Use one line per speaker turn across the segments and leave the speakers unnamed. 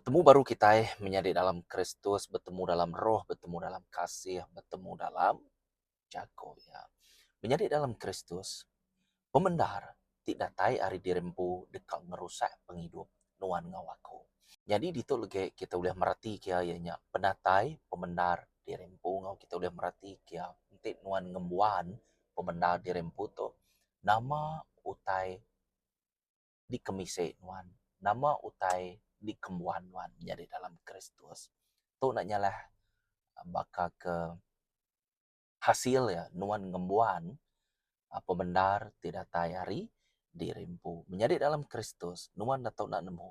Bertemu baru kita menjadi dalam Kristus, bertemu dalam roh, bertemu dalam kasih, bertemu dalam jago ya. Menjadi dalam Kristus, pemendar tidak datai ari dirempu dekat merusak penghidup nuan ngawaku. Jadi dito lagi kita boleh merhati kia ianya penatai pemendar dirempu ngau kita boleh merhati kia entik nuan ngembuan pemendar dirempu to nama utai di kemise nuan, nama utai di kembuan nuan menjadi dalam Kristus. Tu nak nyalah baka ke hasil ya nuan ngembuan pemendar tidak tayari dirimpu menjadi dalam Kristus nuan datau nak nemu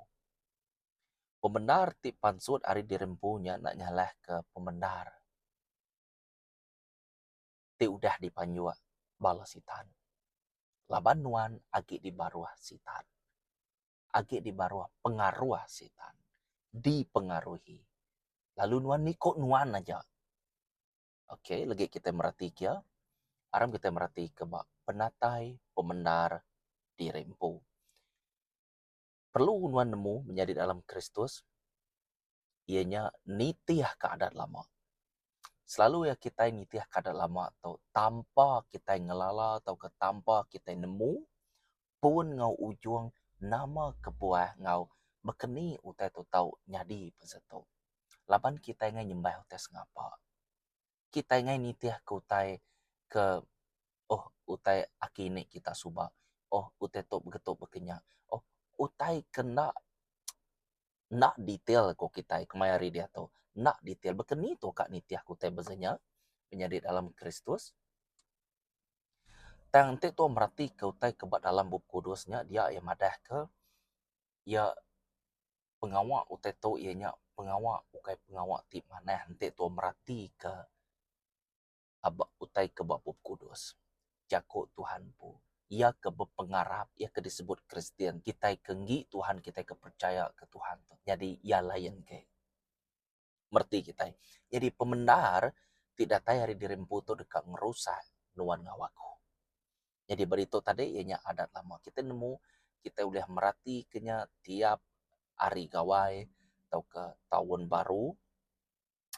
pemendar ti pansut ari dirempunya nak nyalah ke pemendar ti udah dipanjua bala sitan laban nuan agi di baruah sitan agi di baruah pengaruh sitan dipengaruhi lalu nuan ni kok nuan aja. Okey, lagi kita merhati kia aram kita merhati ke penatai pemendar dirempu perlu nuan nemu menjadi dalam Kristus ianya nitiah keadaan lama. Selalu ya kita nitiah keadaan lama atau tanpa kita ngelala atau ke tanpa kita nemu pun ngau ujung nama kebuah ngau bekeni utai tu tau nyadi peseto. Laban kita ngai nyembah utai ngapa. Kita ngai nitiah ke utai ke oh utai akini kita subak. Oh utai tu begetuk bekenya. Oh utai kena nak detail ko kita kemari dia tu nak detail bekeni tu kak nitiah ku teh bezanya menjadi dalam Kristus tang te tu merati ke utai kebat dalam bab kudusnya dia yang madah ke ya pengawak utai tu ianya pengawak ukai pengawak tip mana nanti tu merati ke abak utai ke bab kudus jago Tuhan pu ia ke berpengarap ia ke disebut Kristian kita kenggi Tuhan kita kepercaya ke Tuhan tu jadi ia lain ke merti kita. Jadi pemendar tidak tahu hari dirempu tu dekat merusak nuan ngawaku. Jadi berito tadi ianya adat lama. Kita nemu, kita boleh merhati kenya tiap hari gawai atau ke tahun baru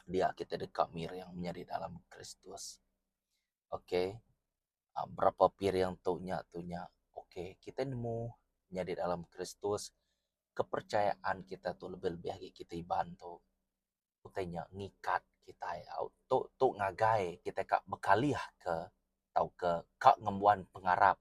dia kita dekat mir yang menjadi dalam Kristus. Okey. Berapa pir yang tunya. Okey, kita nemu menjadi dalam Kristus kepercayaan kita tu lebih-lebih lagi kita bantu utainya ngikat kita ya tu ngagai kita kak bekaliah ke tau ke kak ngembuan pengarap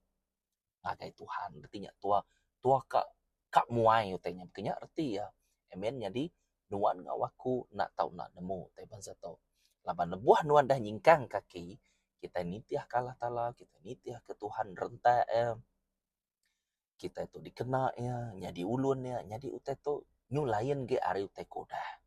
ngagai Tuhan artinya tua tua kak muai utainya bekenya arti ya amen jadi nuan ngawaku nak tau nak nemu tai bangsa tau laban lebuah nuan dah nyingkang kaki kita nitiah kalah tala kita nitiah ke Tuhan rentak kita itu dikena ya jadi ulun ya jadi utai tu nyu lain ge ari utai kodah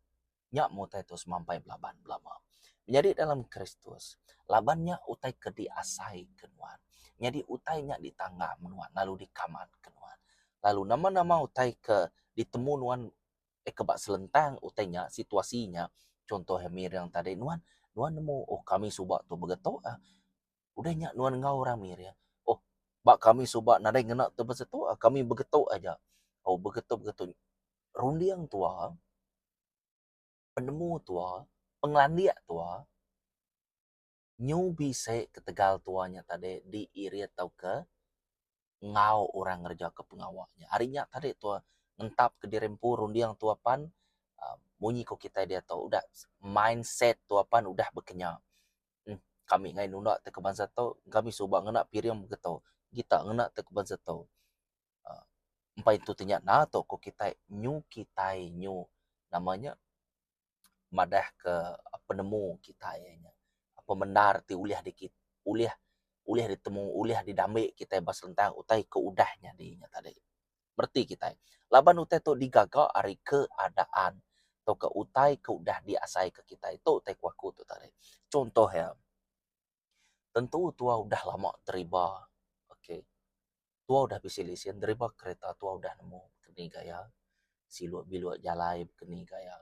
nyak mutai tu semampai belaban belama. Menjadi dalam Kristus, labannya utai ke diasai kenuan. Jadi utai nyak di tangga menuan, lalu di kaman kenuan. Lalu nama-nama utai ke ditemu nuan kebak selentang utainya situasinya. Contoh Hemir yang tadi nuan nemu oh kami subak tu begetok udah nyak nuan ngau ramir ya. Oh bak kami subak nadai ngena tu begetok kami begetok aja. Oh begetok rundiang tua penemu tua, penglandia tua, nyu bisa ke Tegal tuanya tadi di iri atau ke ngau orang ngerja ke pengawaknya. Harinya tadi tua ngentap ke dirempu rundiang tua pan bunyi kok kita dia tahu udah mindset tua pan udah bekenya. Kami ngai nunda te ke bangsa tau kami subak ngena piriam begitu. Kita ngena te ke bangsa tau. Empai itu tinyak na to kok kita nyu namanya madah ke penemu kita ianya pemendar ti uliah dikit uliah ditemu uliah didamik kita bas tentang utai keudahnya dinya tadi berarti kita laban utai tu digagal ari keadaan atau ke utai keudah diasai ke kita itu utai kuaku tu tadi contoh ya tentu tua udah lama teriba okey tua udah bisa lisian teriba kereta tua udah nemu kini gaya siluat biluat jalai kini gaya.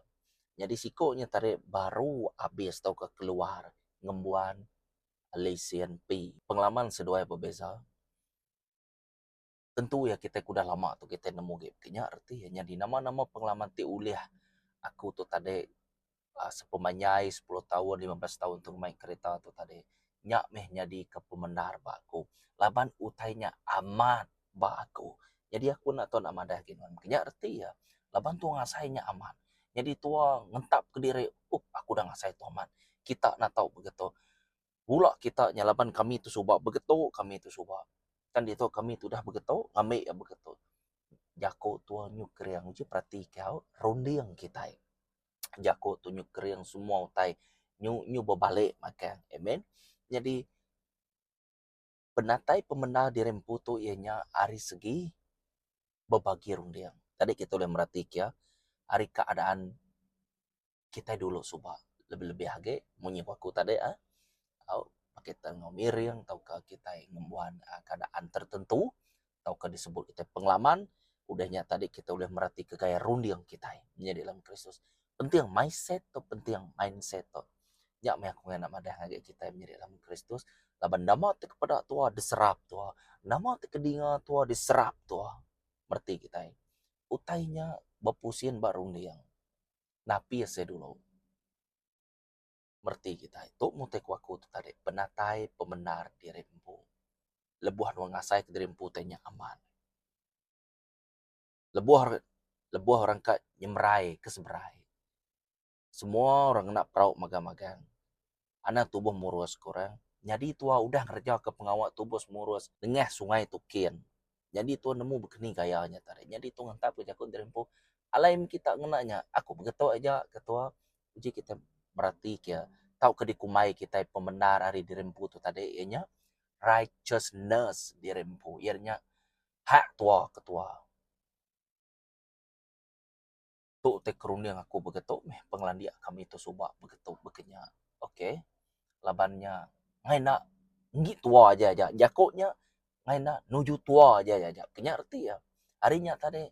Jadi sikonya tarik baru habis tau ke keluar ngembuan lesen P. Pengalaman sedua berbeza. Tentu ya kita kuda lama tu kita nemu gitu. Kenya arti hanya di nama-nama pengalaman ti uliah aku tu tadi sepemanyai 10 tahun 15 tahun tu main kereta tu tadi nyak meh jadi ke pemenar ba aku laban utainya amat ba aku jadi aku nak tahu nak madah gini makanya erti ya laban tu ngasainya aman jadi tua ngentap ke diri aku dah ngasai tu aman kita nak tahu begitu pula kita nyalaban kami tu subak begitu kami tu subak kan itu kami tu dah begitu ngambil ya begitu jako tua nyuker yang uji perhati kau ronde yang kita jako tu nyuker yang semua utai nyu berbalik makan amen jadi penatai pemenang di rempu tu ianya hari segi berbagi rundiang tadi kita boleh merhati ya hari keadaan kita dulu subak lebih-lebih hage munyi aku tadi au kita ngomiring tau ke kita ngembuan keadaan tertentu tau ke disebut kita pengalaman udahnya tadi kita boleh merhati ke gaya rundiang kita menjadi dalam Kristus penting mindset tu penting mindset tu ya me aku nak madah ngage kita menjadi dalam Kristus laban nama te kepada tua diserap tua nama te kedinga tua diserap tua merti kita utainya bapusien barundiang napi se dulu merti kita itu mutek waku tu tadi penatai pemenar di rempu lebuh nuang ngasai ke rempu tanya aman lebuh lebuh orang kat nyemrai ke seberai semua orang nak perauk magang-magang anak tubuh murus kurang jadi tua udah kerja ke pengawal tubuh murus dengah sungai tukin jadi tua nemu begini gayanya tadi jadi tu ngentap ke jakun rempu alaim kita ngenanya aku begitu aja ketua uji kita berarti kia tahu ke dikumai kita pemenar hari di rempu tu tadi ianya righteousness di rempu ianya hak tua ketua tu te keruniang aku begitu meh penglandia kami tu subak begitu bekenya okey labannya ngai nak ngi tua aja jakoknya ngai nak nuju tua aja kenya arti ya harinya tadi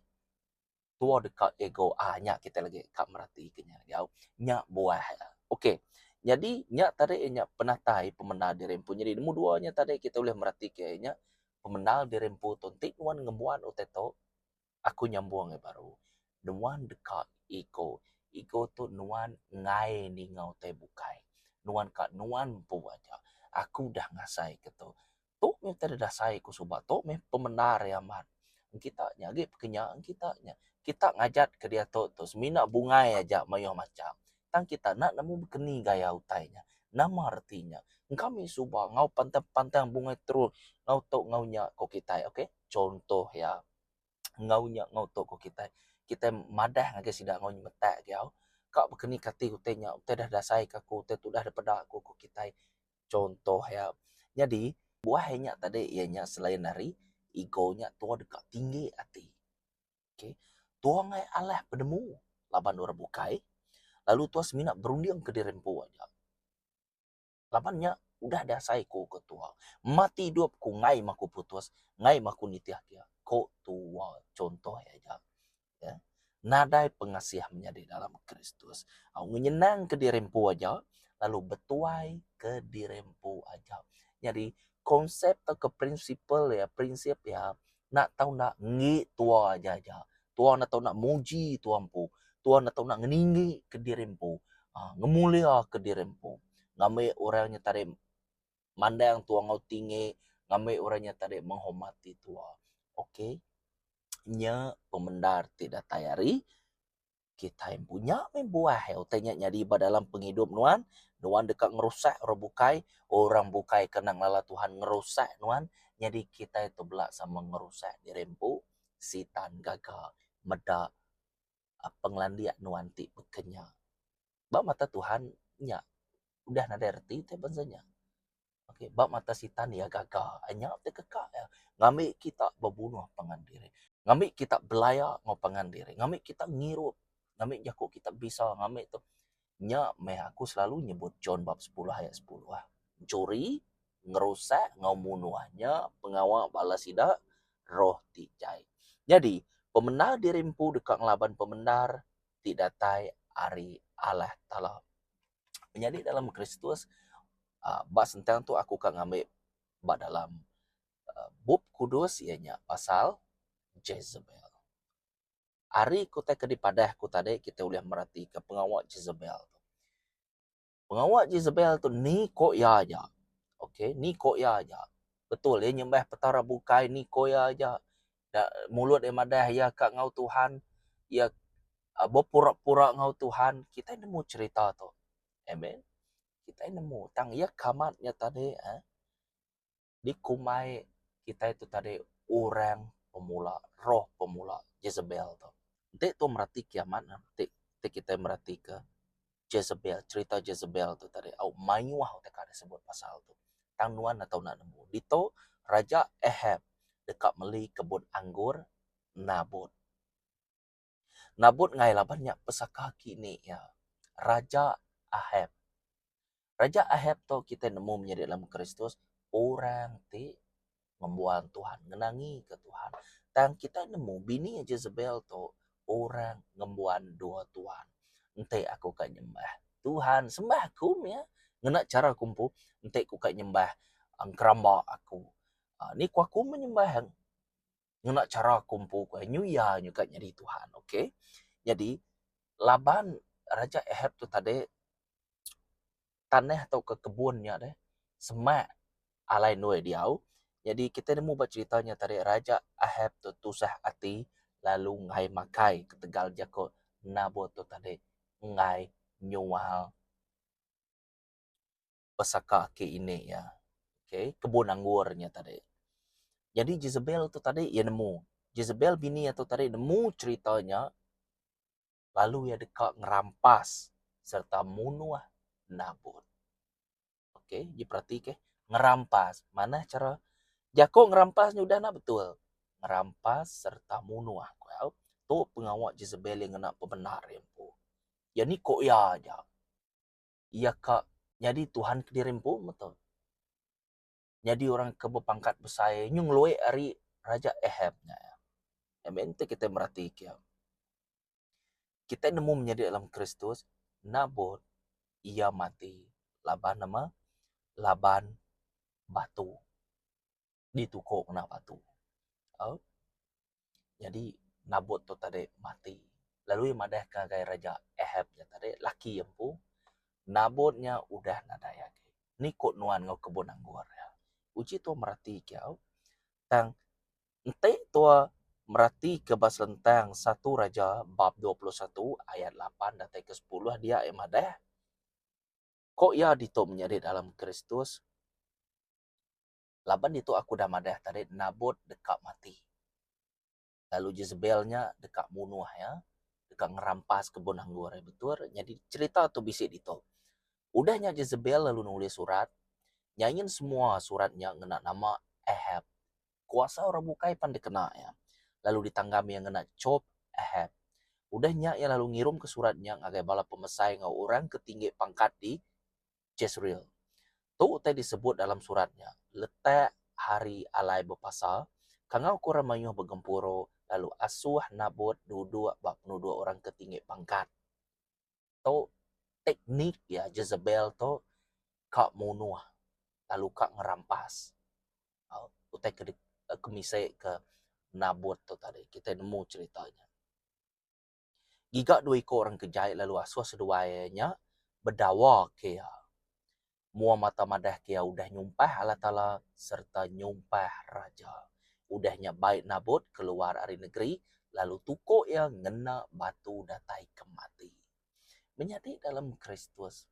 tua dekat ego nya kita lagi kak merhati kenya jauh nya buah okey jadi nya tadi nya penatai pemenal di rempu jadi nemu duanya tadi kita boleh merhati kayaknya pemenal di rempu tontik nuan ngembuan uteto aku nyambung baru nuan dekat ego tu nuan ngai ni ngau te bukai nuan kat nuan pu aja aku dah ngasai ketu tu me tadi dah sai ku subat tu me pemenar ya man kita nyagi pekenyaan kita ngajat ke dia tu semina bungai aja mayo macam tang kita nak nemu bekeni gaya utainya nama artinya kami subah ngau pantang-pantang bungai terus ngau tok ngau nya ko kita okey contoh ya ngau nya ngau tok ko kita madah ngage sida ngau metak kau kak bekeni kati utenya utai dah dasai kaku utai tu dah daripada aku ko kita contoh ya jadi buahnya tadi ianya selain dari egonya tua dekat tinggi hati okey tua ngai alah penemu laban orang bukai lalu tua semina berunding ke dirempu aja labannya udah ada saya ko ketua mati hidup ku ngai maku putus ngai maku nitiah kia ko tua contoh aja ya nadai pengasih menjadi dalam Kristus au nyenang ke dirempu aja lalu betuai ke dirempu aja jadi konsep atau ke prinsip ya nak tahu nak ngi tua aja tua nak tahu nak muji tuampu tua nak tahu nak ngeningi ke dirempu ngemulia ke dirempu ngamai orangnya tadi mandang tua ngau tinggi ngamai orangnya tadi menghormati tua okey nya pemendar tidak tayari kita yang punya membuah ya utanya nyadi dalam penghidup nuan dekat ngerusak orang bukai kena lala Tuhan ngerusak nuan jadi kita itu belak sama ngerusak di rempu sitan gagal meda penglandiak nuan ti bekenya bak mata Tuhan nya udah nada erti te bensanya okey bab mata sitan ya gagal hanya te kekak ya ngambil kita berbunuh pangan diri ngambil kita belaya ngau pangan diri ngambil kita ngirup ngambil jakuk kita bisa ngambil tu nya meh aku selalu nyebut John bab 10 ayat 10 curi ngerusak ngau munuahnya pengawal balas tidak roh tijai jadi pemenar dirimpu dekat ngelaban pemenar tidak tai ari Allah Taala menjadi dalam Kristus bab tentang tu aku kan ngambil bab dalam bab kudus ianya pasal Jezebel Hari kutai ke di padah ku tadi kita boleh merhati ke pengawal Jezebel tu. Pengawal Jezebel tu ni kok ya aja. Okey, ni kok ya aja. Betul dia nyembah petara bukai ni kok ya aja. Mulut dia madah ya kat ngau Tuhan. Ya berpura-pura ngau Tuhan. Kita nemu cerita tu. Amen. Kita nemu tang ya kamatnya tadi di kumai kita itu tadi orang pemula, roh pemula Jezebel tu. Nanti tu merhati kiamat, nanti kita merhati ke Jezebel, cerita Jezebel tu tadi. Au mayuah tak ada sebut pasal tu. Tang nuan atau nak nemu. Dito Raja Ahab dekat meli kebun anggur Nabot. Nabot ngai lah banyak pesaka kini ya. Raja Ahab. Raja Ahab tu kita nemu menjadi dalam Kristus orang ti membuang Tuhan, ngenangi ke Tuhan. Dan kita nemu bini Jezebel tu orang ngembuan dua Tuhan. Ente aku kan nyembah Tuhan, sembah aku ya. Ngena cara kumpu, ente aku kan nyembah ang keramba aku. Ni ku aku menyembah ngena cara kumpu ku nyuya nyuka nyari Tuhan, okey? Jadi Laban Raja Ahab tu tadi tanah atau ke kebunnya deh semak alai nuai diau. Jadi kita nemu ceritanya tadi Raja Ahab tu tusah hati lalu ngai makai ketegal jako Nabot tu tadi ngai nyual pesaka ke ini ya. Okey, kebun anggurnya tadi. Jadi Jezebel tu tadi ia nemu. Jezebel bini tu tadi nemu ceritanya lalu ia dekat ngerampas serta munuh Nabot. Okey, diperhati ke? Ngerampas. Mana cara Jako ngerampasnya udah nak betul. Ngerampas serta munuh. Tu pengawal Jezebel yang nak pembenar rempu. Ya ni kok ya aja. Ya kak. Jadi Tuhan kedirempu betul. Jadi orang ke berpangkat besar nyung luwe ari Raja Ahabnya. Amen. Kita merhati ya. Kita nemu menjadi dalam Kristus Nabot ia mati. Laban nama Laban batu. Ditukuk kena batu. Oh. Jadi Nabot tu tadi mati. Lalu madah ke gaya Raja Ahab tadi laki yang pu Nabotnya udah nadaya. Ni kot nuan ngau kebun anggur ya. Uji tu merhati kau tang ente tu merhati ke bahasa tentang 1 Raja bab 21 ayat 8 dan ke 10 dia madah kok ya dito menjadi dalam Kristus. Laban itu aku dah madah tadi Nabot dekat mati. Lalu Jezebelnya dekat munuh ya. Dekat ngerampas kebun anggur ya betul. Jadi cerita tu bisik dito. Udahnya Jezebel lalu nulis surat. Nyanyiin semua suratnya ngena nama Ahab. Kuasa orang bukai pan dikena ya. Lalu ditanggami yang ngena cop Ahab. Udahnya ya lalu ngirim ke suratnya ngagai bala pemesai ngau orang ketinggi pangkat di Jezreel. Tu tadi disebut dalam suratnya. Letak hari alai berpasal. Kangau kurang mayuh bergempuro. Lalu asuh Nabot dua orang ketinggi pangkat. Tu teknik ya Jezebel tu kak munuh. Lalu kak ngerampas. Utai kemisai ke Nabot tu tadi. Kita nemu ceritanya. Gigak 2 ekor orang kejai lalu asuh seduanya berdawa ke mua mata madah kia udah nyumpah Allah Ta'ala serta nyumpah Raja. Udahnya baik Nabot keluar dari negeri, lalu tukuk yang ngena batu datai kemati. Menjadi dalam Kristus.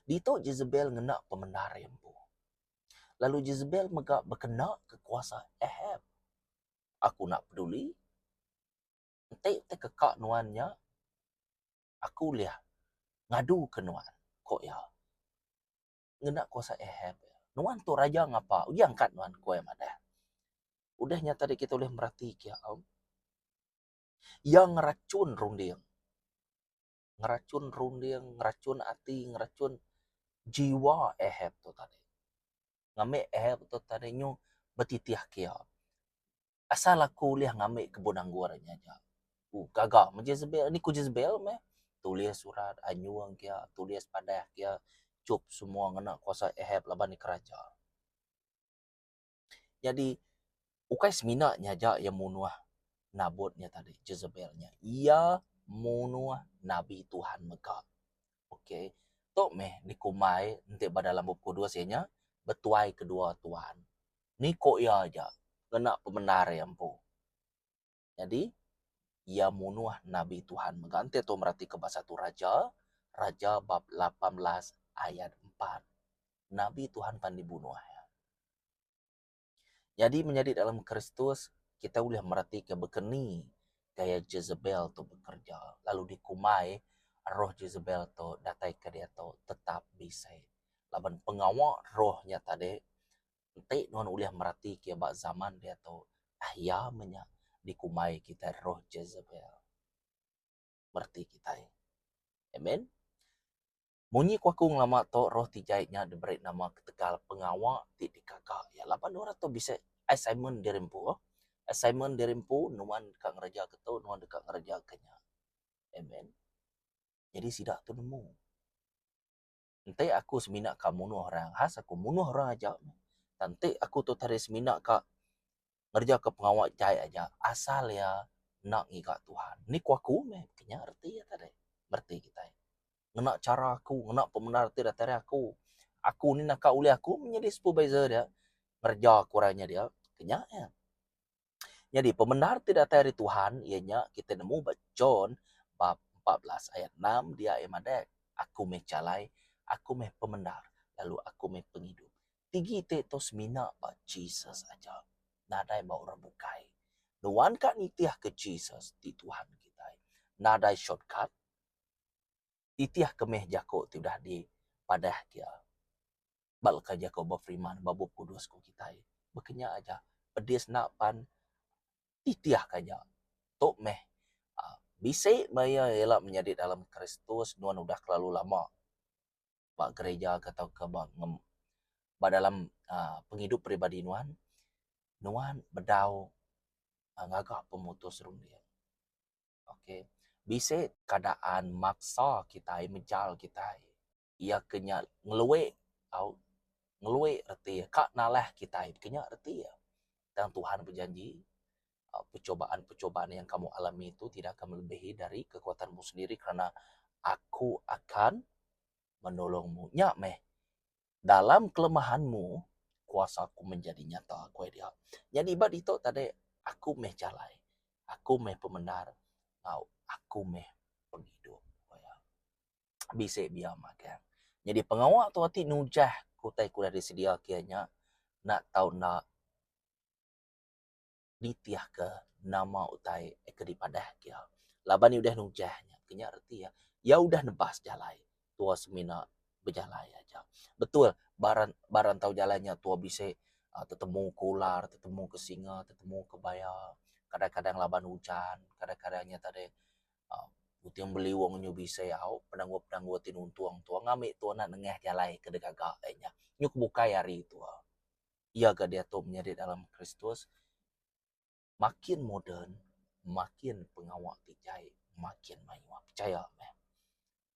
Dito Jezebel ngena pemenar rempu. Lalu Jezebel megak berkena kekuasa Ahab. Aku nak peduli. Entek kekak nuannya. Aku lihat. Ngadu ke nuan. Kok ya? Ngena kuasa Ahab. Nuan tu raja ngapa? Uji angkat nuan kue madah. Udahnya tadi kita boleh merhati ya yang ngeracun runding. Ngeracun hati, ngeracun jiwa Ahab tu tadi. Ngambil Ahab tu tadi nyu betitiah kia. Asal aku lihat ngambil kebun anggurnya aja. Gagak Jezebel, ni ku Jezebel meh. Tulis surat anyuang kia, tulis padah kia, cup semua ngena kuasa Ahab laban ni keraja. Jadi ukai seminaknya aja yang munuah nabutnya tadi, Jezebelnya. Ia munuh Nabi Tuhan Mekah. Okey. Tok meh dikumai nanti dalam buku kedua sianya betuai kedua Tuhan. Ni kok ya aja. Kena pembenar yang po. Jadi ia munuh Nabi Tuhan Mekah. Nanti tu merhati ke bahasa tu Raja bab 18 ayat 4. Nabi Tuhan pan dibunuh. Jadi menjadi dalam Kristus, kita boleh merhati ke bekeni gaya Jezebel tu bekerja. Lalu dikumai, roh Jezebel tu datai ke dia tu tetap bisa. Laban pengawal rohnya tadi, nanti nuan boleh merhati ke bak zaman dia tu, ya menya dikumai kita roh Jezebel. Merti kita. Amen. Munyi kuakung lama to roh tijaitnya diberi nama ketegal pengawal ti dikagak. Ya laban orang tu bisa assignment dirempu. Assignment dirempu nuan dekat ngeraja ketu, nuan dekat ngeraja kenya. Amen. Jadi sidak tu nemu. Nanti aku seminak ka munuh orang. Has aku munuh orang aja. Nanti aku tu tadi seminak ka ngerja ke pengawal jai aja. Asal ya nak ngikak Tuhan. Ni kuaku meh. Kenya arti ya tadi. Berarti kita. Ngenak cara aku, ngenak pembenar tidak dari aku. Aku ni nak oleh aku menjadi supervisor dia. Kerja kurangnya dia. Kenya ya. Jadi pembenar tidak dari Tuhan, ianya kita nemu John bab 14 ayat 6 dia emadek. Aku meh calai, aku meh pembenar, lalu aku meh penghidup. Tigi te tos mina ba Jesus aja. Nadai ba orang bukai. Nuan ka nitiah ke Jesus di Tuhan kita. Nadai shortcut. Titiah ke meh jako tidak di padah dia. Balka jako ba Freeman, babu kudus ku kita. Bekenya aja. Pedis nak pan titiah kaja. Tok meh. Bisa maya elak menjadi dalam Kristus nuan udah terlalu lama. Bak gereja atau ke dalam penghidup pribadi nuan bedau ngagak pemutus rung dia. Okey. Bisa keadaan maksa kita menjal kita. Ia kenya ngeluwe au ngeluwe erti kak nalah kita kenya erti ya. Dan Tuhan berjanji percobaan-percobaan yang kamu alami itu tidak akan melebihi dari kekuatanmu sendiri karena aku akan menolongmu. Nyak meh, dalam kelemahanmu, kuasaku menjadi nyata. Kue dia. Jadi ibad itu tadi, aku meh jalai. Aku meh pembenar. Aku meh penghidup. Bisa biar makan. Jadi pengawal tu hati nujah kutai kuda disedia kianya nak tahu nak ditiah ke nama utai ke di padah kia. Laban ni udah nujahnya. Kenya arti ya. Ya udah nebas jalai. Tua semina berjalai aja. Betul. Baran tahu jalannya tua bisa tetemu ke ular, tetemu ke singa, tetemu ke bayar. Kadang-kadang laban hujan. Kadang-kadangnya tadi putih yang beli wongnya bisa ya. Penangguh-penangguh tinuntuang tua. Ngambil tua nak nengah jalai ke degagak. Nyuk buka hari itu. Ia gak dia tu menjadi dalam Kristus. Makin modern, makin pengawal tijai, makin maiwa. Percaya, meh.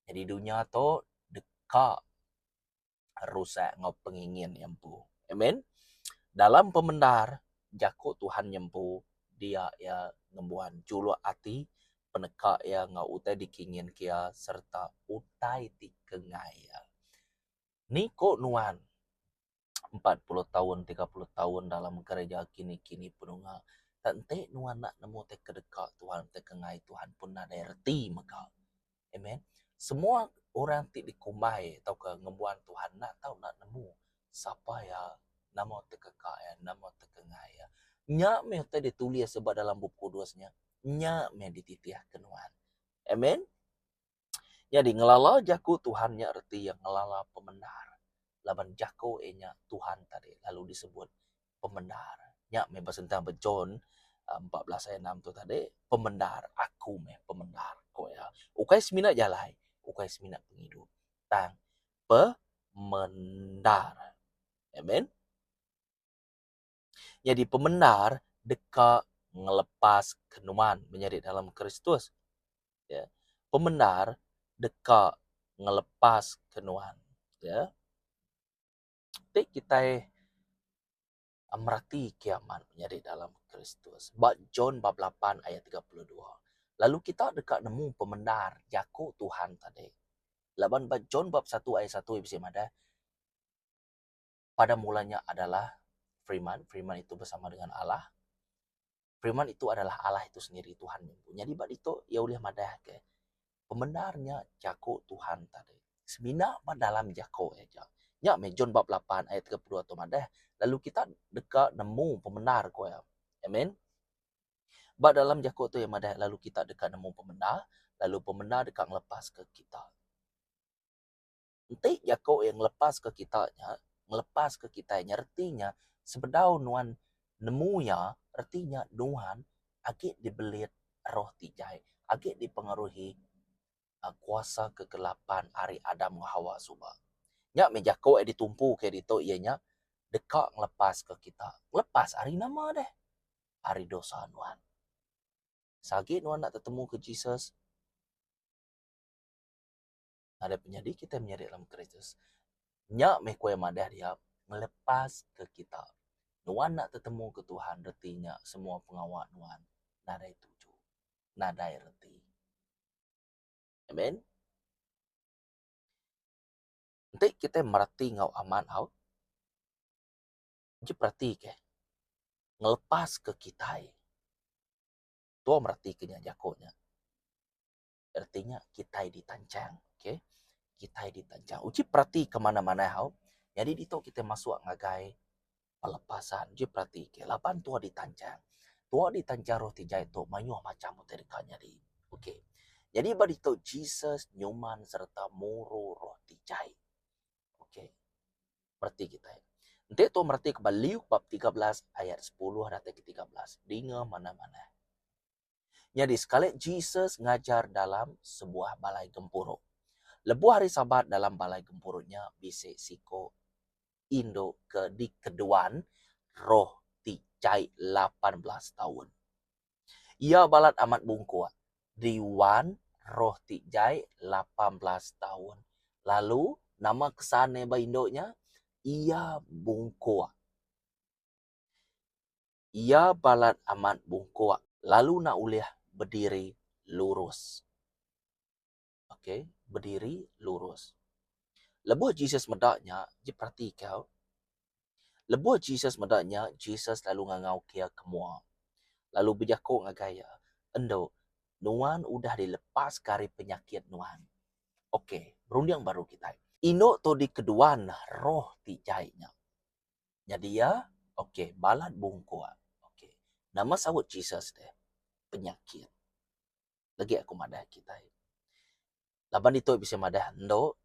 Jadi dunia tu dekat rusak ngau pengingin yang pu. Amen. Dalam pemendar, jako Tuhan nyempu dia ya ngembuhan julu hati peneka ya ngau utai dikingin kia serta utai dikengai ya. Ni kok nuan 40 tahun, 30 tahun dalam gereja kini-kini penunggal. Tante nuan nak nemu te kedekat Tuhan, te kengai Tuhan pun ada erti maka. Amen. Semua orang ti dikumai atau ke ngembuan Tuhan nak tahu nak nemu siapa ya nama te kekaya, nama te kengai ya. Nya me te ditulis sebab dalam buku kudusnya. Nya me dititiah kenuan. Amen. Jadi ngelala jaku Tuhan nya erti yang ngelala pembenar. Laban jako enya Tuhan tadi lalu disebut pembenar. Nya me basentang John 14 ayat 6 tu tadi pembenar aku me pembenar ko ya. Ukai semina jalai, ukai semina penghidup. Tang pembenar. Amen. Jadi pembenar dekat ngelepas kenuman menjadi dalam Kristus. Ya. Pembenar dekat ngelepas kenuan. Ya. Kita merati kiamat menjadi dalam Kristus. Bab John bab 8 ayat 32. Lalu kita dekat nemu pembenar jako Tuhan tadi. Laban bab John bab 1 ayat 1 bisa ada. Pada mulanya adalah Firman. Firman itu bersama dengan Allah. Firman itu adalah Allah itu sendiri, Tuhan. Jadi bab itu ya boleh madah ke. Pembenarnya jako Tuhan tadi. Semina dalam jako aja. Ya, John bab 8 ayat 32 tu madah. Lalu kita dekat nemu pembenar ko ya. Amen. Bab dalam jako tu yang madah, lalu kita dekat nemu pembenar, lalu pembenar dekat ngelepas ke kita. Nanti jako yang lepas ke kitanya, ngelepas ke kitanya, artinya sebedau nuan nemu ya, artinya nuan agak dibelit roh tijai, agak dipengaruhi kuasa kegelapan hari Adam Hawa suba. Nya meja ko ditumpu ke dito ianya dekat ngelepas ke kita. Lepas hari nama deh. Hari dosa nuan. Sakit nuan nak ketemu ke Jesus. Ada penyadi kita menyadi dalam Kristus. Nya me kue madah dia ngelepas ke kita. Nuan nak ketemu ke Tuhan, retinya semua pengawal nuan nadai tuju. Nadai reti. Amen. Nanti kita merati ngau aman hau. Jadi perhati ke. Ngelepas ke kita. Tua merati kenya jakonya. Artinya kita ditancang. Okay? Kita ditancang. Uji perhati kemana-mana hau. Jadi dito kita masuk ngagai pelepasan. Uji perhati ke. Lapan tua ditancang. Tua ditancang roh tijai tu. Mayuh macam muterikanya di. Okay. Jadi badito Jesus nyuman serta muru roh tijai. Okay. Perhati kita. Nanti tu merti ke Liuk bab 13 ayat 10 dan ke 13. Dengar mana-mana. Jadi sekali Jesus ngajar dalam sebuah balai gempuruk. Lebu hari Sabat dalam balai gempuruknya bisik siko Indo ke di keduan roh tijai 18 tahun. Ia balat amat bungkua. Diwan roh tijai 18 tahun. Lalu nama kesane ba indoknya ia bungkua. Ia balat amat bungkua. Lalu nak uliah berdiri lurus. Okay, berdiri lurus. Lebuh Jesus medaknya, je perhati kau. Lebuh Jesus medaknya, Jesus lalu ngangau kia kemua. Lalu berjakuk ngagaya. Endo, nuan udah dilepas kari penyakit nuan. Okay, berundang baru kita. Ino to di keduan roh tijainya. Jadi ya, okay, balat bungkua. Okay, nama sawut Jesus deh, penyakit. Lagi aku madah kita. Laban itu bisa madah endo.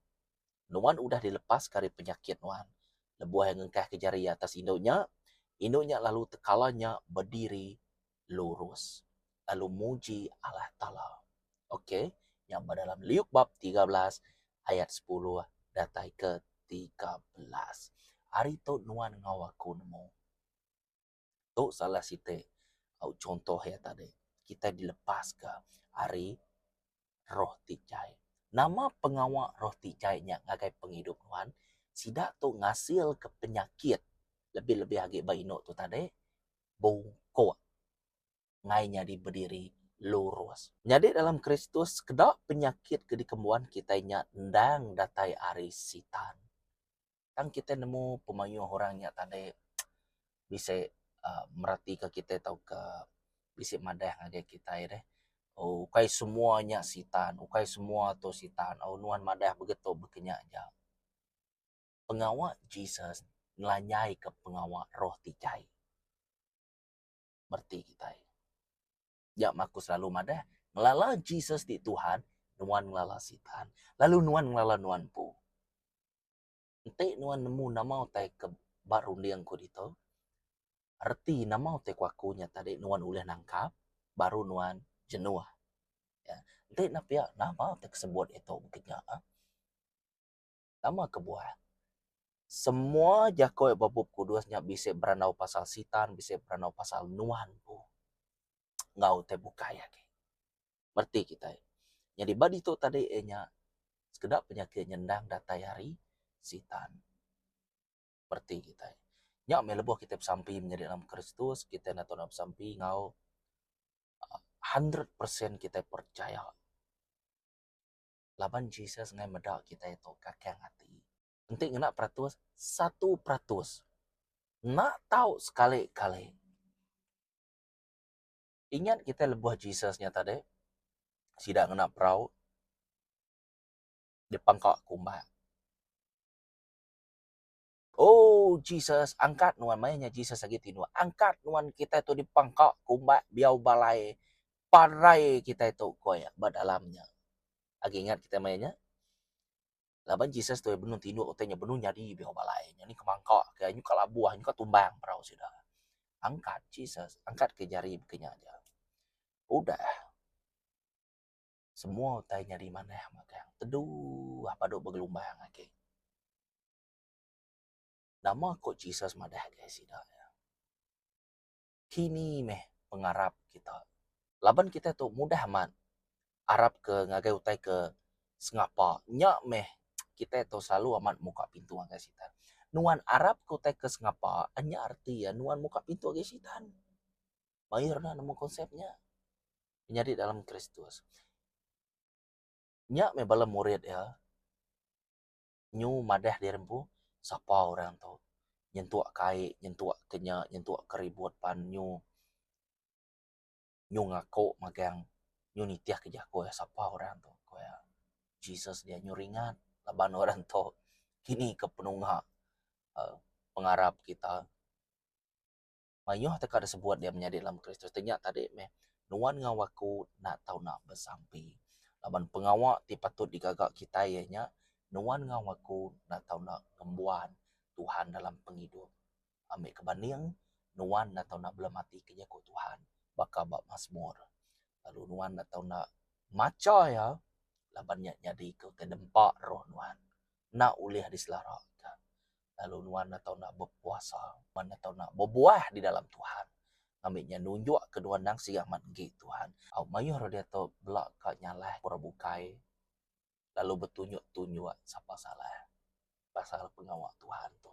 Nuan udah dilepas kari penyakit nuan. Lebuah yang ngengkah ke jari atas induknya. Induknya lalu tekalanya berdiri lurus. Lalu muji Allah Ta'ala. Okey. Yang dalam Liuk bab 13 ayat 10 datai ke 13. Hari tu nuan ngawaku nemu. Tu salah site. Contoh ya tadi. Kita dilepas ke hari roh tijai. Nama pengawal roh tijainya ngagai penghidup nuan, sidak tu ngasil ke penyakit. Lebih-lebih lagi baino tu tadi, bungkuk. Ngainya di berdiri lurus. Jadi dalam Kristus, kedak penyakit ke dikembuan kita ndang datai ari sitan. Kan kita nemu pemayu orangnya tadi, bisa merati ke kita tahu ke bisa madah ada kita ya deh. Oh, ukai semuanya sitan, ukai semua tu sitan. Oh, nuan madah begitu bekenya aja. Pengawal Jesus ngelanyai ke pengawal roh tijai. Berarti kita. Ya, maku selalu madah. Ngelala Jesus di Tuhan, nuan ngelala sitan. Lalu nuan ngelala nuan pu. Nanti nuan nemu nama utai ke barundiang ku dito. Arti nama utai kuakunya tadi nuan uleh nangkap, baru nuan jenuh. Ya. Nanti napia nama tersebut itu mungkinnya. Nama kebuah. Semua jakoi babub kudusnya bisa beranau pasal sitan, bisa beranau pasal nuan bu. Ngau te buka ya ke. Berarti kita. Jadi badi itu tadi enya sekedap penyakit nyendang datai hari sitan. Berarti kita. Nya me lebuh kita sampai menjadi dalam Kristus, kita na dalam sampai ngau 100% kita percaya. Laban Jesus ngai medak kita itu kakek hati. Nanti ngena peratus 1%. Nak tahu sekali-kali. Ingat kita lebuh Jesusnya tadi, sidak ngena perau, di pangkak kumbang. Oh Jesus, angkat nuan mainnya Jesus lagi tinu. Angkat nuan kita itu di pangkak kumbak biau balai. Parai kita itu koyak badalamnya. Lagi ingat kita mainnya? Laban Jesus tu benu tinu otenya benu nyadi biau balai. Ini kemangkak kayak nyuka labuah nyuka tumbang perau sudah. Angkat Jesus, angkat ke jari bekenya aja. Udah. Semua tanya di mana maka teduh apa dok bergelombang okay. Nama kok Jesus madah guys sudah. Kini meh pengarap kita. Laban kita tu mudah amat. Arab ke ngagai utai ke Singapura. Nyak meh kita tu selalu amat muka pintu ngagai sitan. Nuan Arab ke utai ke Singapura, hanya arti ya nuan muka pintu ngagai sitan. Bayar dah nama konsepnya. Menjadi dalam Kristus. Nyak meh bala murid ya. Nyu madah di rempu. Siapa orang tu? Nyentuak kai, nyentuak kenya, nyentuak keribut pan nyu. Nyu ngaku magang. Nyu nitiah kejako ya siapa orang tu? Koya Jesus dia nyuringan. Laban orang tu. Kini kepenungha pengarap kita. Mayuh teka ada sebuat dia menjadi dalam Kristus. Tanya tadi meh. Nuan ngawaku nak tahu nak bersampi. Laban pengawak ti patut digagak kita ianya. Nuan ngawaku nak tahu nak ngembuan Tuhan dalam penghidup. Ambil kebanding. Nuan nak tahu nak belum mati kerja ku Tuhan. Baka bak Mazmur. Lalu nuan nak tahu nak maca ya. Laban jadi ke dempak roh nuan. Nak ulih di selara. Lalu nuan atau nak berpuasa, nuan atau nak berbuah di dalam Tuhan. Ambilnya nunjuk kedua nang siang manggi Tuhan. Au mayur dia tu belak kat nyalah pura bukai. Lalu bertunjuk-tunjuk siapa salah. Pasal pengawal Tuhan tu.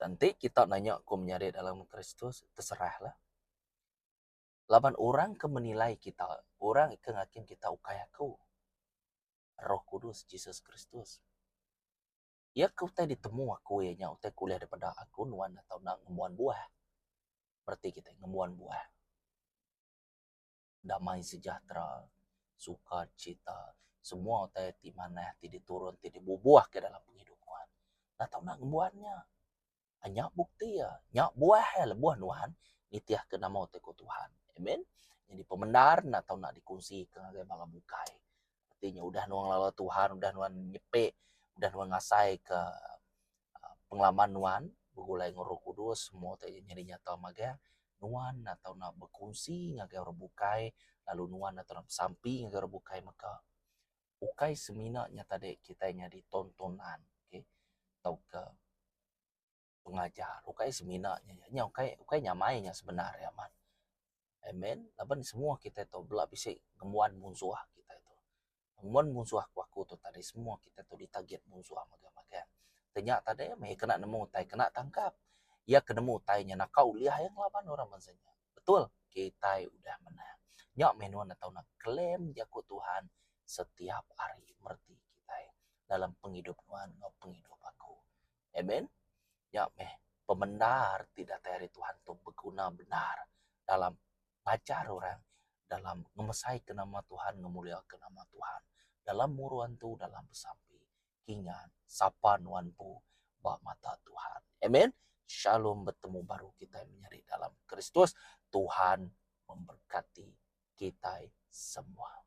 Nanti kita nanya aku menyari dalam Kristus, terserahlah. Laban orang ke menilai kita, orang ke ngakin kita ukai aku. Roh Kudus, Jesus Kristus. Ya kau tadi ditemu aku ya nya utai kuliah daripada aku nuan atau nak ngemuan buah. Berarti kita ngemuan buah. Damai sejahtera, sukacita, semua utai ti mana ti diturun ti dibubuah ke dalam penghidupan. Nah tahu nak ngemuannya. Hanya bukti ya, nyak buah ya buah nuan nitiah ke nama utai ku Tuhan. Amen. Jadi pemendar nak tahu nak dikungsi ke ngagai malam bukai. Artinya udah nuang lalu Tuhan, udah nuan nyepek, udah nuan ngasai ke pengalaman nuan begulai ngoro kudus semua tadi nyari nyata maga nuan atau nak berkongsi ngagai orang bukai lalu nuan atau nak sampi ngagai orang bukai maka ukai semina nyata dek kita nyari tontonan okay? Atau ke pengajar ukai semina nya ukai nyamainya sebenarnya man amen laban semua kita tu belak bisa ngemuan musuh kita itu ngemuan musuh aku tu tadi semua kita tu ditarget musuh maga-maga ternyata tadi me kena nemu tai kena tangkap. Ya kena nemu tainya nak kau lihat yang lawan orang maksudnya. Betul, kita udah menang. Nyak menuan atau nak klaim jaku Tuhan setiap hari merti kita dalam penghidup Tuhan ngau penghidup aku. Amen. Nyak meh pemendar tidak dari Tuhan tu berguna benar dalam ngajar orang dalam ngemesai ke nama Tuhan ngemulia ke nama Tuhan dalam muruan tu dalam bersampi kingan sapa nuanpu bak mata Tuhan. Amen. Shalom bertemu baru kita menyari dalam Kristus. Tuhan memberkati kita semua.